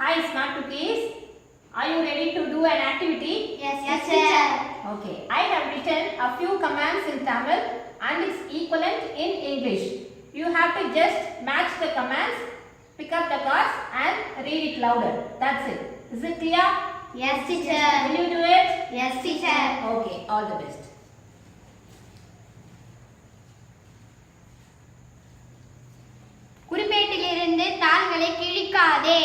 Hi, smart cookies. Are you ready to do an activity? Yes, teacher. Okay. I have written a few commands in Tamil and its equivalent in English. You have to just match the commands, pick up the cards and read it louder. That's it. Is it clear? Yes, teacher. Will you do it? Yes, teacher. Okay. All the best. குறிப்பேட்டிலிருந்து தாள்களை கிழிக்காதே.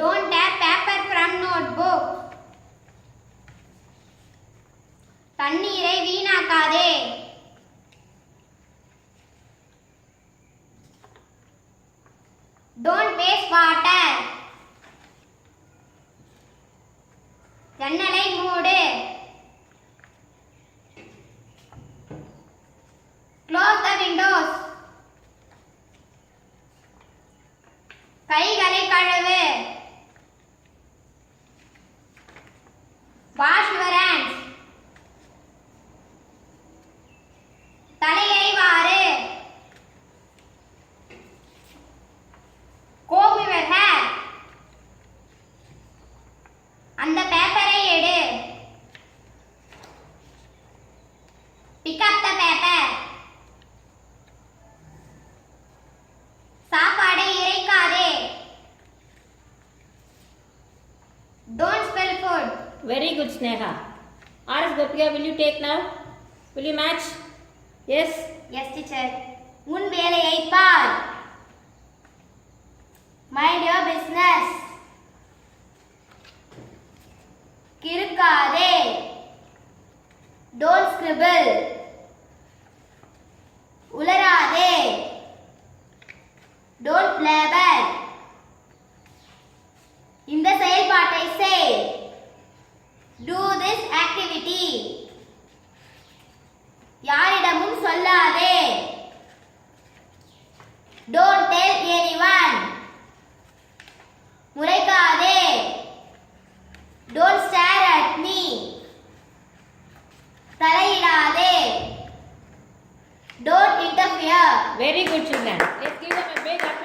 Don't tear paper from notebook. தண்ணீரை வீணாக்காதே. Don't waste water. ஜன்னலை மூடு. Close the windows. கைகளை கழுவு. Wash your hands. தலையை வாரு. Comb your hair. அந்த பேப்பரை எடு. Pick up the paper. சாப்பாடை இறைக்காதே. Don't spill food. Very good, Sneha. R.S. Gopika, will you take now? Will you match? Yes? Yes, teacher. உன் வேலையை பார். Mind your business. கிறுக்காதே. Don't scribble. உளராதே. Don't blabber. இந்த செயல்பாட்டை செய். Do this activity. யாரிடமும் சொல்லாதே. Don't tell anyone. முறைக்காதே. Don't stare at me. தலையிடாதே. Don't interfere. Very good, children. Let's give them a big applause.